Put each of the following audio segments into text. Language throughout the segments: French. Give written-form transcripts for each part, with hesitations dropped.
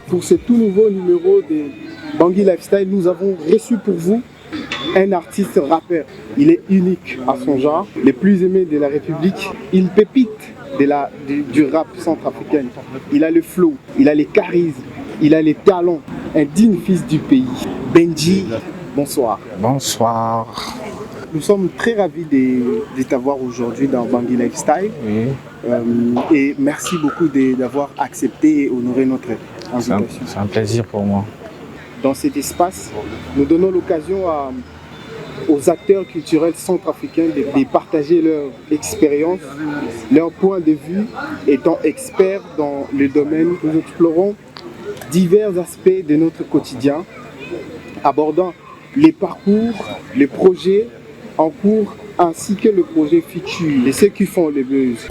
pour ce tout nouveau numéro de Bangui Lifestyle, nous avons reçu pour vous un artiste rappeur. Il est unique à son genre, le plus aimé de la République, une pépite du rap centrafricain. Il a le flow, il a les charismes, il a les talents, un digne fils du pays. Benji, bonsoir. Bonsoir. Nous sommes très ravis de t'avoir aujourd'hui dans Bangui Lifestyle. Oui. Et merci beaucoup d'avoir accepté et honoré notre invitation. C'est un plaisir pour moi. Dans cet espace, nous donnons l'occasion aux acteurs culturels centrafricains de partager leur expérience, leur point de vue. Étant experts dans le domaine, nous explorons divers aspects de notre quotidien, abordant les parcours, les projets en cours ainsi que le projet futur et ceux qui font le buzz.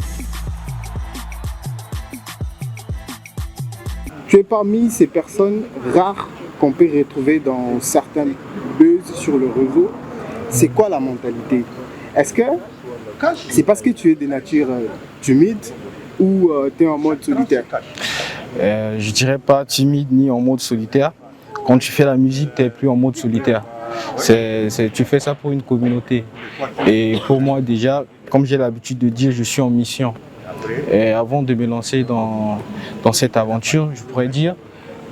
Tu es parmi ces personnes rares qu'on peut retrouver dans certains buzz sur le réseau. C'est quoi la mentalité? Est-ce que c'est parce que tu es de nature timide ou tu es en mode solitaire? Je dirais pas timide ni en mode solitaire. Quand tu fais la musique, tu n'es plus en mode solitaire. Tu fais ça pour une communauté. Et pour moi déjà, comme j'ai l'habitude de dire, je suis en mission. Et avant de me lancer dans cette aventure, je pourrais dire,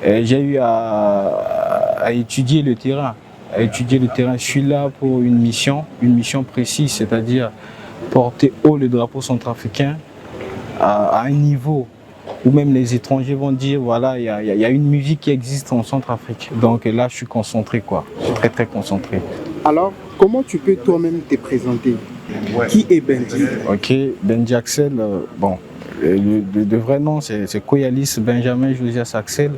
j'ai eu à étudier le terrain. Je suis là pour une mission précise, c'est-à-dire porter haut le drapeau centrafricain à un niveau où même les étrangers vont dire voilà, il y a une musique qui existe en Centrafrique. Donc là, je suis concentré, quoi. Je suis très très concentré. Alors, comment tu peux toi-même te présenter? Qui est Benji? Ok, Benji Axel, le vrai nom c'est Koyalis Benjamin Josias Axel.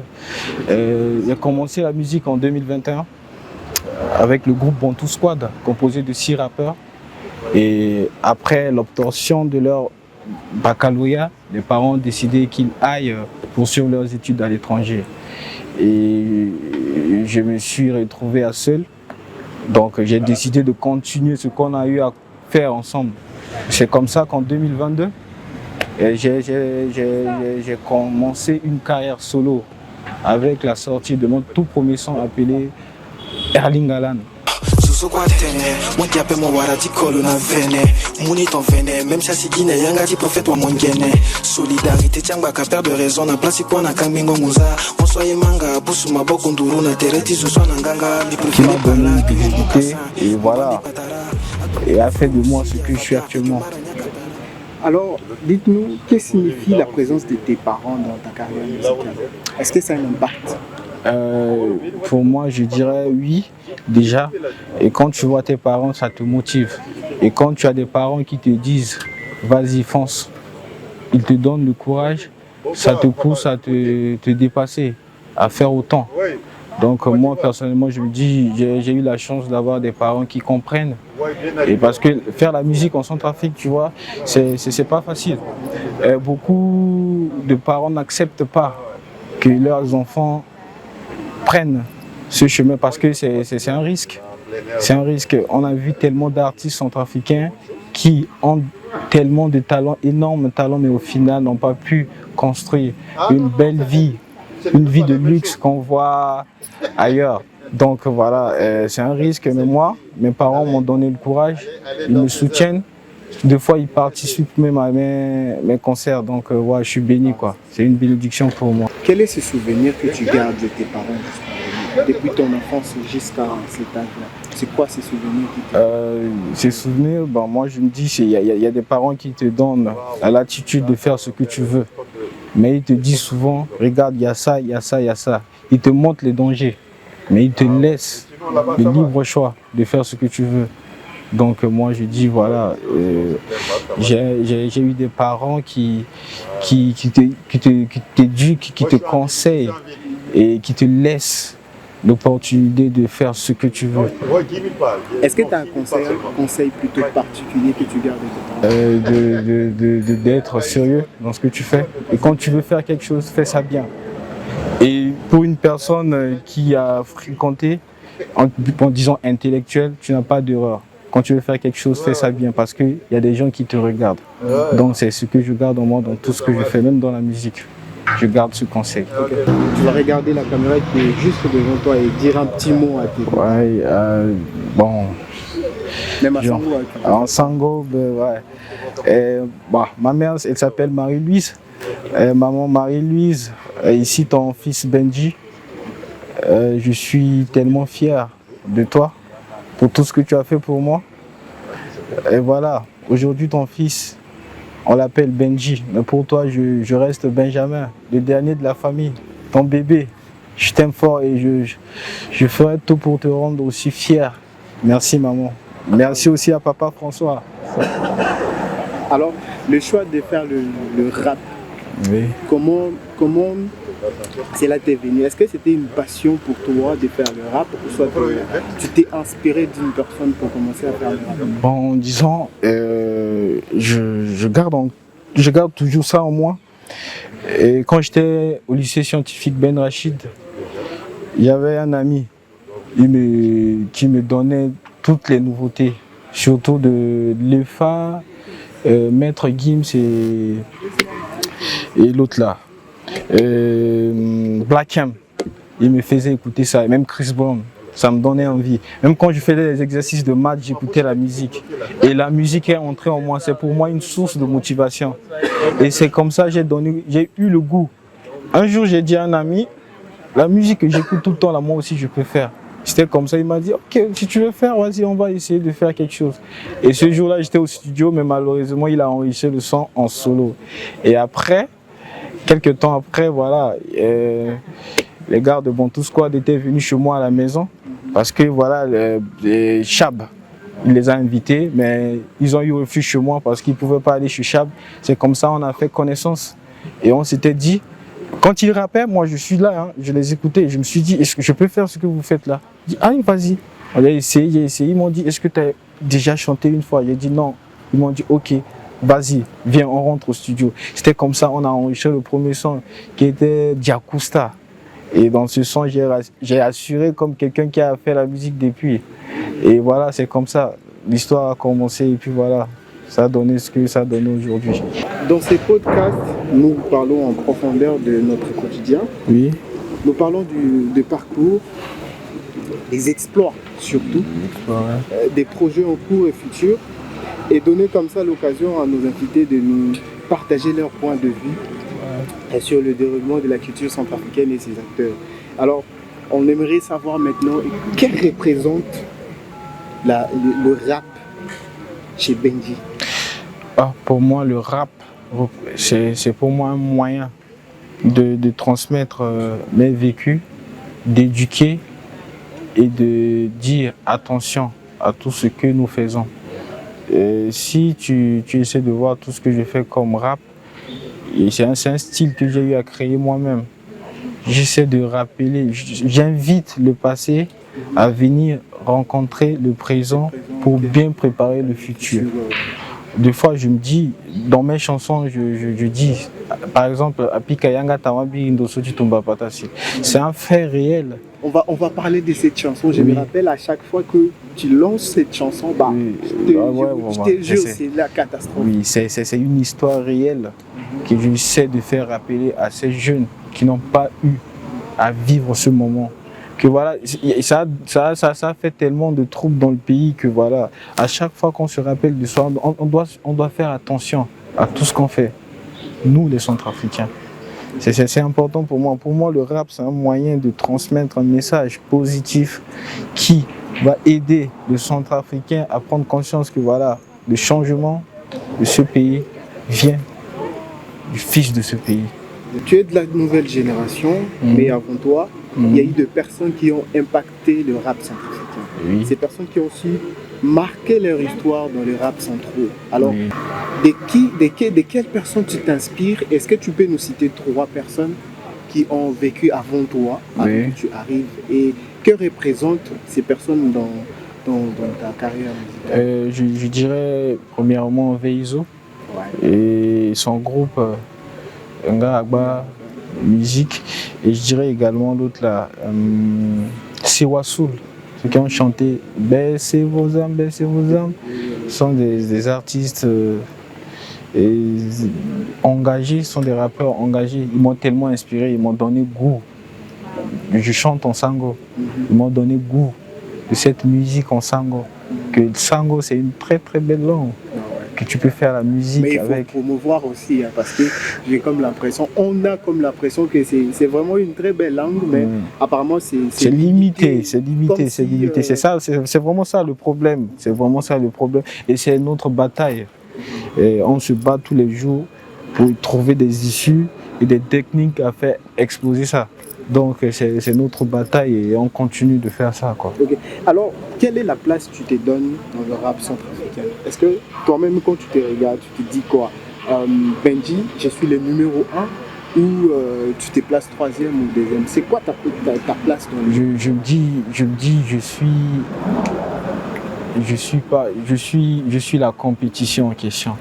J'ai commencé la musique en 2021 avec le groupe Bantu Squad, composé de 6 rappeurs. Et après l'obtention de leur baccalauréat, les parents ont décidé qu'ils aillent poursuivre leurs études à l'étranger. Et je me suis retrouvé à seul. Donc j'ai décidé de continuer ce qu'on a eu à faire ensemble. C'est comme ça qu'en 2022, j'ai commencé une carrière solo avec la sortie de mon tout premier son appelé Erling Haaland. Même si c'est Guinée, yanga dit prophète ou Mongene. Solidarité, tianga ka de raison, na place quoi na Kambingo Mouza. On soye manga, Boussouma Bokunduru, na Tereti, Zouswa Nanganga, qui m'a donné une visibilité et voilà. Et a fait de moi ce que je suis actuellement. Alors, dites-nous, qu'est-ce que signifie la présence de tes parents dans ta carrière musicale? Est-ce que ça a un impact? Pour moi, je dirais oui, déjà. Et quand tu vois tes parents, ça te motive. Et quand tu as des parents qui te disent vas-y, fonce, ils te donnent le courage, ça te pousse à te dépasser, à faire autant. Donc moi, personnellement, je me dis, j'ai eu la chance d'avoir des parents qui comprennent. Et parce que faire la musique en Centrafrique, tu vois, c'est pas facile. Beaucoup de parents n'acceptent pas que leurs enfants prennent ce chemin parce que c'est un risque. C'est un risque. On a vu tellement d'artistes centrafricains qui ont tellement de talents, énormes talents, mais au final n'ont pas pu construire une belle vie, une vie de luxe qu'on voit ailleurs. Donc voilà, c'est un risque, mais moi, mes parents m'ont donné le courage, ils me soutiennent. Des fois, ils participent même à mes concerts, donc ouais, je suis béni, quoi. C'est une bénédiction pour moi. Quel est ce souvenir que tu gardes de tes parents depuis ton enfance jusqu'à cet âge-là? C'est quoi ces souvenirs Ces souvenirs, moi je me dis, il y a des parents qui te donnent la latitude de faire ce que tu veux. Mais ils te disent souvent, regarde, il y a ça, il y a ça, il y a ça. Ils te montrent les dangers, mais ils te laissent le libre choix de faire ce que tu veux. Donc moi je dis voilà, j'ai eu des parents qui t'éduquent, qui te conseillent et qui te laissent l'opportunité de faire ce que tu veux. Est-ce que tu as un conseil plutôt particulier que tu gardes de tes parents? D'être sérieux dans ce que tu fais. Et quand tu veux faire quelque chose, fais ça bien. Et pour une personne qui a fréquenté, en disant intellectuel, tu n'as pas d'erreur. Quand tu veux faire quelque chose, fais ça bien parce qu'il y a des gens qui te regardent. Donc c'est ce que je garde en moi dans tout ce que je fais, même dans la musique. je garde ce conseil. Okay. Tu vas regarder la caméra qui est juste devant toi et dire un petit mot à tes parents. Ouais, bon. Même à Genre, Sango. En Sango, ben, ouais. Ma mère, elle s'appelle Marie-Louise. Maman Marie-Louise, ici ton fils Benji. Je suis tellement fier de toi pour tout ce que tu as fait pour moi. Et voilà, aujourd'hui ton fils, on l'appelle Benji, mais pour toi je reste Benjamin, le dernier de la famille, ton bébé. Je t'aime fort et je ferai tout pour te rendre aussi fier. Merci maman. Merci aussi à papa François. Alors, le choix de faire le rap, oui. Comment cela t'est venu? Est-ce que c'était une passion pour toi de faire le rap ou soit tu t'es inspiré d'une personne pour commencer à faire le rap? Bon, disons, je garde toujours ça en moi. Et quand j'étais au lycée scientifique Ben Rachid, il y avait un ami qui me donnait toutes les nouveautés, surtout de l'EFA, Maître Gims et l'autre là. Black M, il me faisait écouter ça, et même Chris Brown, ça me donnait envie. Même quand je faisais des exercices de maths, j'écoutais la musique. Et la musique est entrée en moi, c'est pour moi une source de motivation. Et c'est comme ça que j'ai eu le goût. Un jour, j'ai dit à un ami, la musique que j'écoute tout le temps, là, moi aussi, je peux faire. C'était comme ça, il m'a dit, ok, si tu veux faire, vas-y, on va essayer de faire quelque chose. Et ce jour-là, j'étais au studio, mais malheureusement, il a enregistré le son en solo. Et après, quelques temps après, voilà, les gars de Bantou Squad étaient venus chez moi à la maison parce que voilà, les Chab, il les a invités, mais ils ont eu refuge chez moi parce qu'ils ne pouvaient pas aller chez Chab. C'est comme ça qu'on a fait connaissance et on s'était dit, quand ils rappaient, moi je suis là, hein, je les écoutais et je me suis dit, est-ce que je peux faire ce que vous faites là? J'ai dit, ah vas-y. On a essayé, j'ai essayé. Ils m'ont dit, est-ce que tu as déjà chanté une fois? J'ai dit non. Ils m'ont dit, ok. Vas-y, viens, on rentre au studio. C'était comme ça, on a enregistré le premier son qui était Diakusta. Et dans ce son, j'ai assuré comme quelqu'un qui a fait la musique depuis. Et voilà, c'est comme ça. L'histoire a commencé et puis voilà, ça a donné ce que ça donne aujourd'hui. Dans ces podcasts, nous parlons en profondeur de notre quotidien. Oui. Nous parlons du parcours, des exploits surtout, des projets en cours et futurs. Et donner comme ça l'occasion à nos invités de nous partager leur point de vue sur le déroulement de la culture centrafricaine et ses acteurs. Alors, on aimerait savoir maintenant quel représente le rap chez Benji. Pour moi, le rap, c'est pour moi un moyen de transmettre mes vécus, d'éduquer et de dire attention à tout ce que nous faisons. Si tu essaies de voir tout ce que je fais comme rap, c'est un style que j'ai eu à créer moi-même. J'essaie de rappeler, j'invite le passé à venir rencontrer le présent pour bien préparer le futur. Des fois, je me dis, dans mes chansons, je dis, par exemple, c'est un fait réel. On va parler de cette chanson. Je me rappelle à chaque fois que tu lances cette chanson, je te jure, c'est la catastrophe. Oui, c'est une histoire réelle que j'essaie de faire rappeler à ces jeunes qui n'ont pas eu à vivre ce moment. Que voilà, ça fait tellement de troubles dans le pays que voilà, à chaque fois qu'on se rappelle de ça, on doit faire attention à tout ce qu'on fait, nous les Centrafricains. C'est important pour moi. Pour moi, le rap, c'est un moyen de transmettre un message positif qui va aider le Centrafricain à prendre conscience que voilà, le changement de ce pays vient du fils de ce pays. Tu es de la nouvelle génération, mais avant toi, il y a eu des personnes qui ont impacté le rap centrafricain. Oui. Ces personnes qui ont aussi marqué leur histoire dans le rap centraux. Alors, de quelles personnes tu t'inspires? Est-ce que tu peux nous citer 3 personnes qui ont vécu avant toi, avant que tu arrives? Et que représentent ces personnes dans ta carrière musicale? Je dirais premièrement Veizo et son groupe Nga Agba Musique, et je dirais également l'autre là, Sewa Soul, ceux qui ont chanté baissez vos âmes, sont des artistes Et engagés, sont des rappeurs engagés. Ils m'ont tellement inspiré, ils m'ont donné goût. Je chante en sango. Ils m'ont donné goût de cette musique en sango. Que le sango, c'est une très très belle langue. Que tu peux faire la musique mais avec. Mais il faut promouvoir aussi, hein, parce que j'ai comme l'impression, on a comme l'impression que c'est vraiment une très belle langue, mais apparemment c'est limité. C'est limité, c'est limité. C'est vraiment ça le problème. C'est vraiment ça le problème. Et c'est notre bataille. Et on se bat tous les jours pour trouver des issues et des techniques à faire exploser ça. Donc c'est notre bataille et on continue de faire ça, quoi. Okay. Alors, quelle est la place que tu te donnes dans le rap centrafricain? Est-ce que toi-même, quand tu te regardes, tu te dis quoi? Benji, je suis le numéro 1 ou tu te places 3e ou 2e? C'est quoi ta place dans le je me dis, je suis la compétition en question.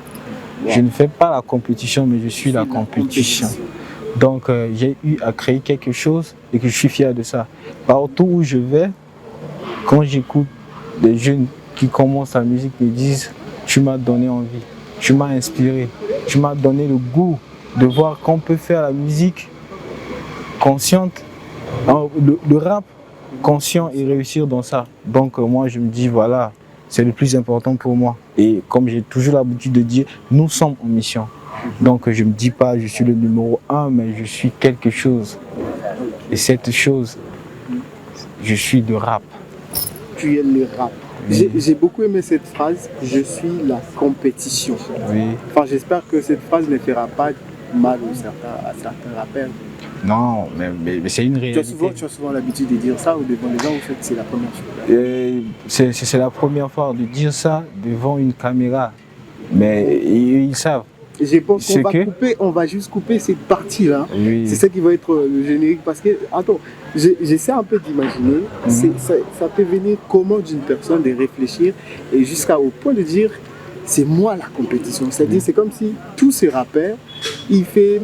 Wow. Je ne fais pas la compétition, mais je suis la compétition. Donc j'ai eu à créer quelque chose et que je suis fier de ça. Partout où je vais, quand j'écoute des jeunes qui commencent la musique, me disent « tu m'as donné envie, tu m'as inspiré, tu m'as donné le goût de voir qu'on peut faire la musique consciente, le rap conscient et réussir dans ça. » Donc moi je me dis voilà, c'est le plus important pour moi. Et comme j'ai toujours l'habitude de dire, nous sommes en mission. Donc je ne me dis pas je suis le numéro 1, mais je suis quelque chose. Et cette chose, je suis le rap. Tu es le rap. J'ai beaucoup aimé cette phrase, je suis la compétition. Oui. Enfin, j'espère que cette phrase ne fera pas mal à certains rappeurs. Non, mais c'est une réalité. Tu as souvent l'habitude de dire ça ou devant les gens ou c'est la première fois? C'est la première fois de dire ça devant une caméra. Mais ils savent. Je pense qu'on va juste couper cette partie-là. Oui. C'est ça qui va être le générique. Parce que, attends, j'essaie un peu d'imaginer. Ça peut venir comment d'une personne de réfléchir et jusqu'au point de dire c'est moi la compétition. C'est-à-dire, c'est comme si tous ces rappeurs, ils font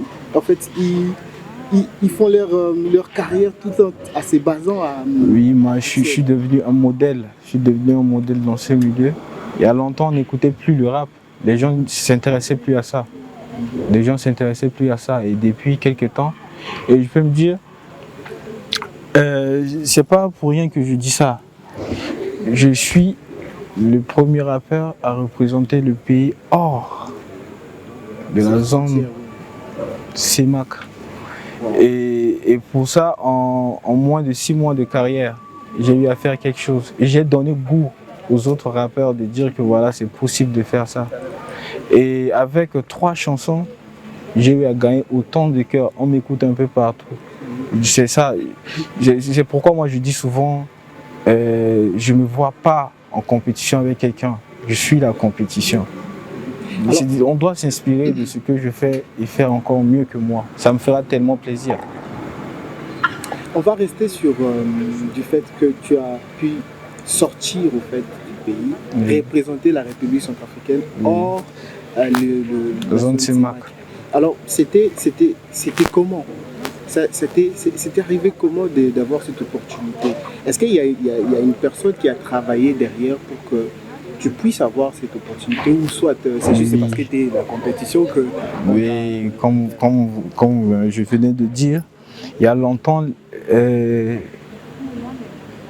leur carrière tout en se basant à... Oui, moi je suis devenu un modèle. Je suis devenu un modèle dans ce milieu. Il y a longtemps, on n'écoutait plus le rap. Les gens ne s'intéressaient plus à ça. Et depuis quelques temps, et je peux me dire, c'est pas pour rien que je dis ça. Je suis le premier rappeur à représenter le pays hors de la zone CEMAC. Et pour ça, en moins de 6 mois de carrière, j'ai eu à faire quelque chose. Et j'ai donné goût aux autres rappeurs de dire que voilà, c'est possible de faire ça. Et avec 3 chansons, j'ai eu à gagner autant de cœurs. On m'écoute un peu partout. C'est ça. C'est pourquoi moi je dis souvent, je ne me vois pas en compétition avec quelqu'un. Je suis la compétition. Alors, on doit s'inspirer de ce que je fais et faire encore mieux que moi. Ça me fera tellement plaisir. On va rester sur du fait que tu as pu sortir au fait du pays, représenter la République centrafricaine hors la zone CEMAC. Alors c'était comment? C'était arrivé comment d'avoir cette opportunité? Est-ce qu'il y a une personne qui a travaillé derrière pour que tu puisses avoir cette opportunité ou soit c'est juste parce que tu es la compétition que... Oui, comme je venais de dire, il y a longtemps,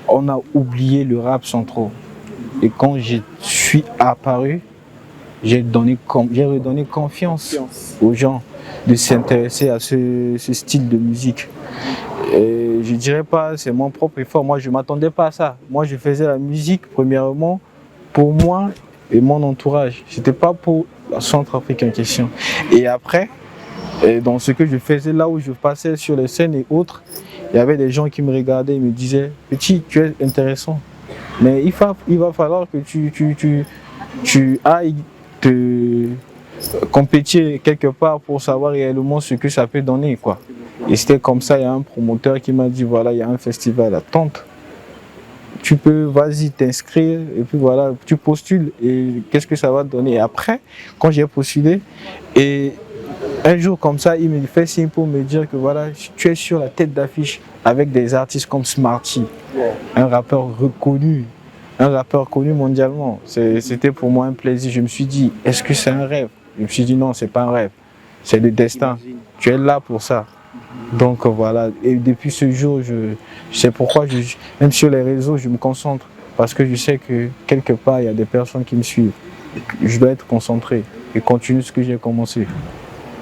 on a oublié le rap central. Et quand je suis apparu, j'ai redonné confiance aux gens de s'intéresser à ce style de musique. Et je dirais pas, c'est mon propre effort. Moi, je ne m'attendais pas à ça. Moi, je faisais la musique, premièrement, pour moi et mon entourage. Ce n'était pas pour la Centrafrique en question. Et après, dans ce que je faisais, là où je passais sur les scènes et autres, il y avait des gens qui me regardaient et me disaient « Petit, tu es intéressant. Mais il va falloir que tu ailles te compétir quelque part pour savoir réellement ce que ça peut donner, quoi. » Et c'était comme ça, il y a un promoteur qui m'a dit « Voilà, il y a un festival à Tente. Tu peux, vas-y, t'inscrire et puis voilà, tu postules et qu'est-ce que ça va te donner ?» Et après, quand j'ai postulé, et un jour comme ça, il me fait signe pour me dire que voilà, tu es sur la tête d'affiche avec des artistes comme Smarty, un rappeur reconnu, un rappeur connu mondialement. C'était pour moi un plaisir. Je me suis dit, est-ce que c'est un rêve? Je me suis dit non, c'est pas un rêve, c'est le destin. Imagine. Tu es là pour ça. Donc voilà, et depuis ce jour, c'est pourquoi même sur les réseaux, je me concentre. Parce que je sais que quelque part, il y a des personnes qui me suivent. Je dois être concentré et continuer ce que j'ai commencé.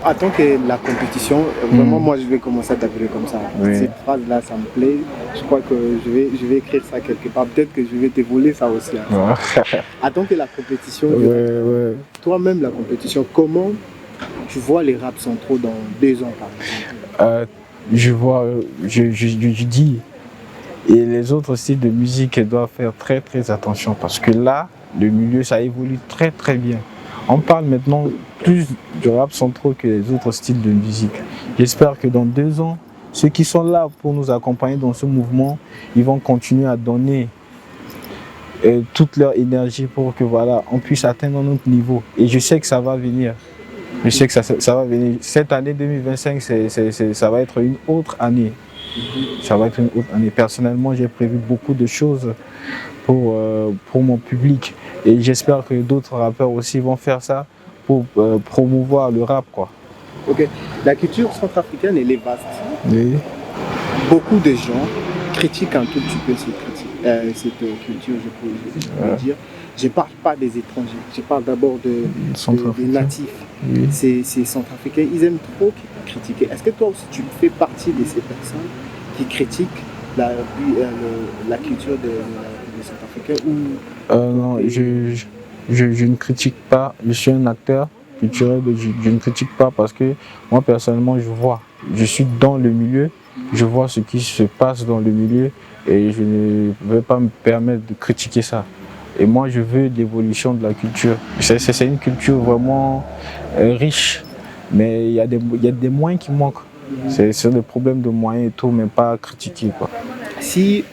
En tant que la compétition, vraiment, moi, je vais commencer à t'appeler comme ça. Oui. Cette phrase-là, ça me plaît. Je crois que je vais écrire ça quelque part. Peut-être que je vais te voler ça aussi. Hein. Ouais. En tant que la compétition, Ouais. toi-même, la compétition, comment tu vois les raps centraux dans 2 ans, par exemple? Je vois, je dis, et les autres styles de musique doivent faire très très attention parce que là, le milieu, ça évolue très très bien. On parle maintenant plus du rap central que les autres styles de musique. J'espère que dans 2 ans, ceux qui sont là pour nous accompagner dans ce mouvement, ils vont continuer à donner toute leur énergie pour que voilà, on puisse atteindre notre niveau. Et je sais que ça va venir. Je sais que ça va venir. Cette année 2025, ça va être une autre année. Ça va être une autre année. Personnellement, j'ai prévu beaucoup de choses pour mon public. Et j'espère que d'autres rappeurs aussi vont faire ça pour promouvoir le rap, quoi. Ok. La culture centrafricaine, elle est vaste. Oui. Beaucoup de gens critiquent un tout petit peu cette culture, je peux dire. Je ne parle pas des étrangers, je parle d'abord des natifs. Oui. Ces centrafricains, ils aiment trop critiquer. Est-ce que toi aussi tu fais partie de ces personnes qui critiquent la culture des centrafricains ou... Non, je ne critique pas, je suis un acteur culturel, je ne critique pas parce que moi personnellement je suis dans le milieu, je vois ce qui se passe dans le milieu et je ne vais pas me permettre de critiquer ça. Et moi je veux l'évolution de la culture. C'est une culture vraiment riche, mais il y a des moyens qui manquent. C'est des problèmes de moyens et tout, mais pas à critiquer, quoi. Si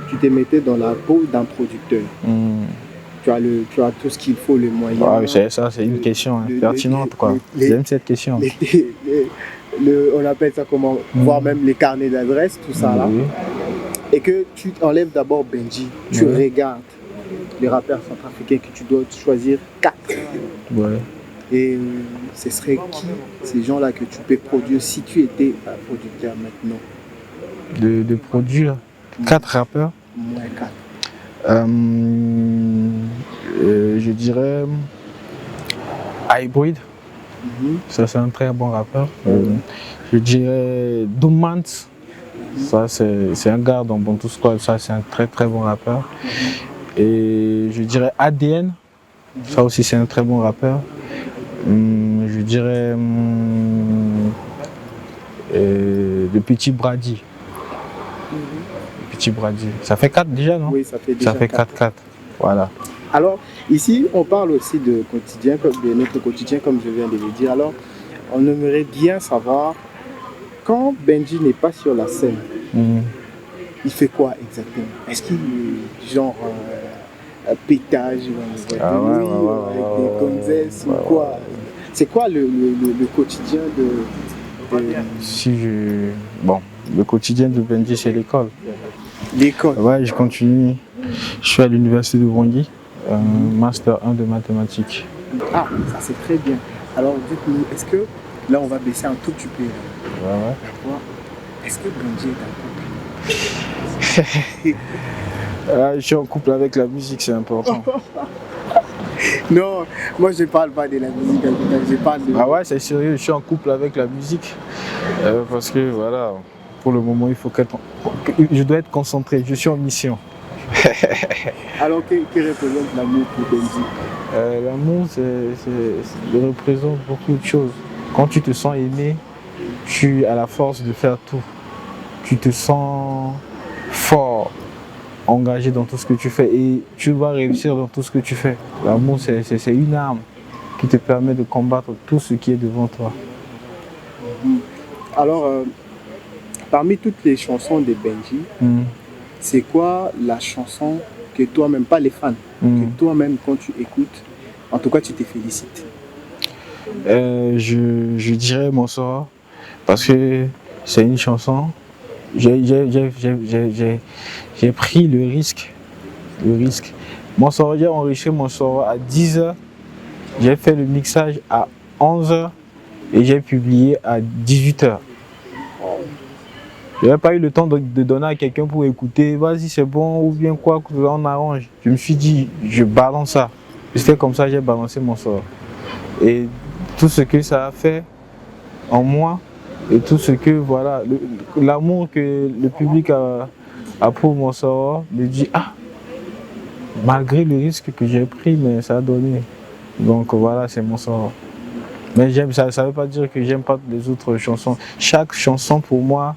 tu te mettais dans la peau d'un producteur, tu as tout ce qu'il faut, les moyens. C'est une question pertinente, quoi. J'aime cette question. On appelle ça comment, voire même les carnets d'adresse, tout ça là. Et que tu enlèves d'abord Benji, tu regardes les rappeurs centrafricains que tu dois choisir 4. Ouais. Et ce serait qui ces gens-là que tu peux produire si tu étais un producteur maintenant? De produire 4 rappeurs? Moins 4. Je dirais Hybrid. Ça c'est un très bon rappeur. Je dirais Doomant. Ça c'est un gars dans Bantu Squad, ça c'est un très très bon rappeur. Et je dirais ADN. Ça aussi c'est un très bon rappeur. Je dirais le Petit Brady. Petit Brady. Ça fait 4 déjà, non? Oui, ça fait déjà 4. Voilà. Alors, ici, on parle aussi de quotidien, de notre quotidien, comme je viens de le dire. Alors, on aimerait bien savoir, quand Benji n'est pas sur la scène, il fait quoi exactement? Est-ce qu'il est genre un pétage avec des gonzesses ou quoi? C'est quoi le quotidien de... Bon, le quotidien de Benji, c'est l'école. L'école? Ouais, je continue. Je suis à l'université de Bangui, master 1 de mathématiques. Ah, ça c'est très bien. Alors dites-nous, est-ce que, là on va baisser un tout petit peu. Ouais. Est-ce que Benji est un couple? Je suis en couple avec la musique, c'est important. Non, moi je parle pas de la musique, je parle de... Ah ouais, c'est sérieux, je suis en couple avec la musique. Parce que voilà, pour le moment, je dois être concentré, je suis en mission. Alors, que représente l'amour pour Benji? L'amour, ça représente beaucoup de choses. Quand tu te sens aimé, tu as la force de faire tout. Tu te sens fort, engagé dans tout ce que tu fais et tu vas réussir dans tout ce que tu fais. L'amour, c'est une arme qui te permet de combattre tout ce qui est devant toi. Alors, parmi toutes les chansons de Benji, c'est quoi la chanson que toi-même, pas les fans, que toi-même quand tu écoutes, en tout cas tu te félicites? Je dirais Mon Sort parce que c'est une chanson. J'ai pris le risque. Mon Sort, j'ai enregistré Mon Sort à 10h J'ai fait le mixage à 11h et j'ai publié à 18h. Je n'avais pas eu le temps de donner à quelqu'un pour écouter, vas-y c'est bon ou bien quoi, on arrange. Je me suis dit, je balance ça. C'était comme ça, j'ai balancé mon sort. Et tout ce que ça a fait en moi, et tout ce que, voilà, l'amour que le public a pour mon sort, me dit, ah, malgré le risque que j'ai pris, mais ça a donné. Donc voilà, c'est mon sort. Mais j'aime ça, ça ne veut pas dire que j'aime pas les autres chansons. Chaque chanson pour moi,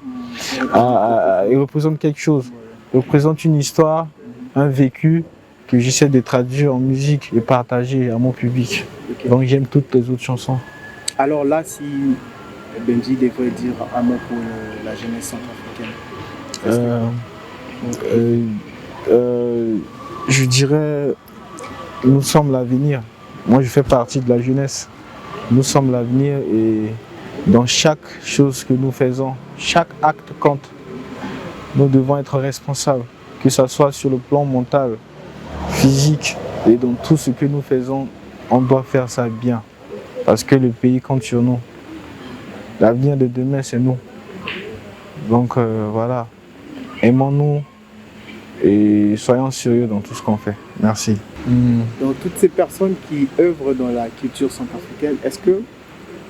elle représente quelque chose. Elle représente une histoire, un vécu que j'essaie de traduire en musique et partager à mon public. Okay. Donc j'aime toutes les autres chansons. Alors là, si Benji devrait dire un mot pour la jeunesse centrafricaine, je dirais, nous sommes l'avenir. Moi, je fais partie de la jeunesse. Nous sommes l'avenir et dans chaque chose que nous faisons, chaque acte compte. Nous devons être responsables, que ce soit sur le plan mental, physique et dans tout ce que nous faisons, on doit faire ça bien. Parce que le pays compte sur nous. L'avenir de demain, c'est nous. Donc voilà, aimons-nous et soyons sérieux dans tout ce qu'on fait. Merci. Donc toutes ces personnes qui œuvrent dans la culture centrafricaine, est-ce que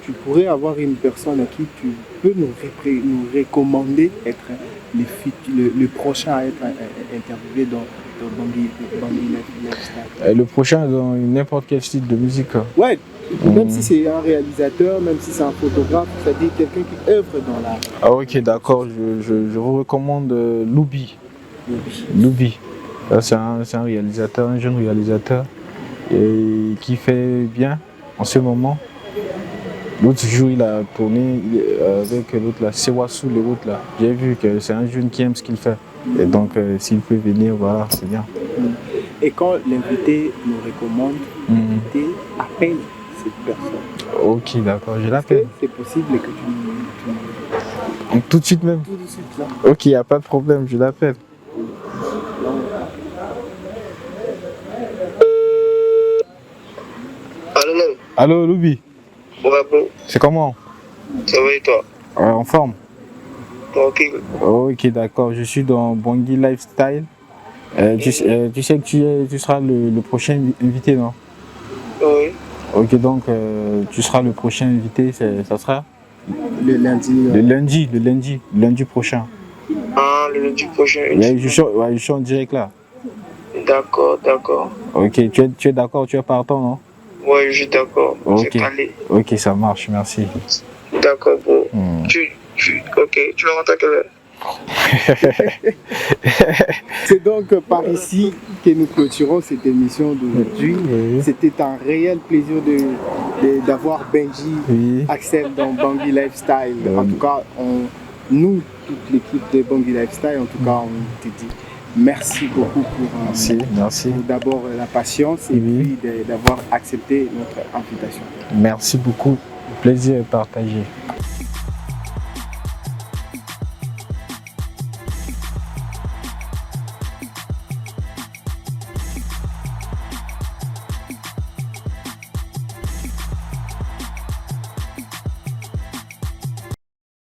tu pourrais avoir une personne à qui tu peux nous recommander être le prochain à être interviewé dans Bangui Lifestyle? Le prochain dans n'importe quel style de musique. Ouais, même si c'est un réalisateur, même si c'est un photographe, c'est-à-dire quelqu'un qui œuvre dans l'art. Ah ok, d'accord, je vous recommande Loubi. Loubi. C'est un réalisateur, un jeune réalisateur et qui fait bien en ce moment. L'autre jour, il a tourné avec l'autre là, Sewassou, l'autre là. J'ai vu que c'est un jeune qui aime ce qu'il fait. Et donc, s'il peut venir, voilà, c'est bien. Et quand l'invité nous recommande, l'invité appelle cette personne. Ok, d'accord, je l'appelle. C'est possible que tu... Donc, tout de suite même? Tout de suite là. Ok, il n'y a pas de problème, je l'appelle. Allô, Loubi. Ouais, bon. C'est comment? Ça va et toi? En forme? Tranquille. Ok, d'accord. Je suis dans Bangui Lifestyle. Tu sais que tu seras le prochain invité, non? Oui. Ok, donc tu seras le prochain invité, ça sera? Le lundi. Le lundi prochain. Ah, le lundi prochain. Ouais, je suis en direct là. D'accord, d'accord. Ok, tu es d'accord, tu es partant, non? Ouais, je suis d'accord. Ok. C'est calé. Ok, ça marche, merci. D'accord, bon. Ok, tu le rentres à quelle heure? C'est donc par ici que nous clôturons cette émission d'aujourd'hui. Oui. C'était un réel plaisir d'avoir Benji Axel dans Bangui Lifestyle. En tout cas, nous, toute l'équipe de Bangui Lifestyle, en tout cas, on te dit merci beaucoup pour d'abord la patience et puis d'avoir accepté notre invitation. Merci beaucoup. Le plaisir est partagé.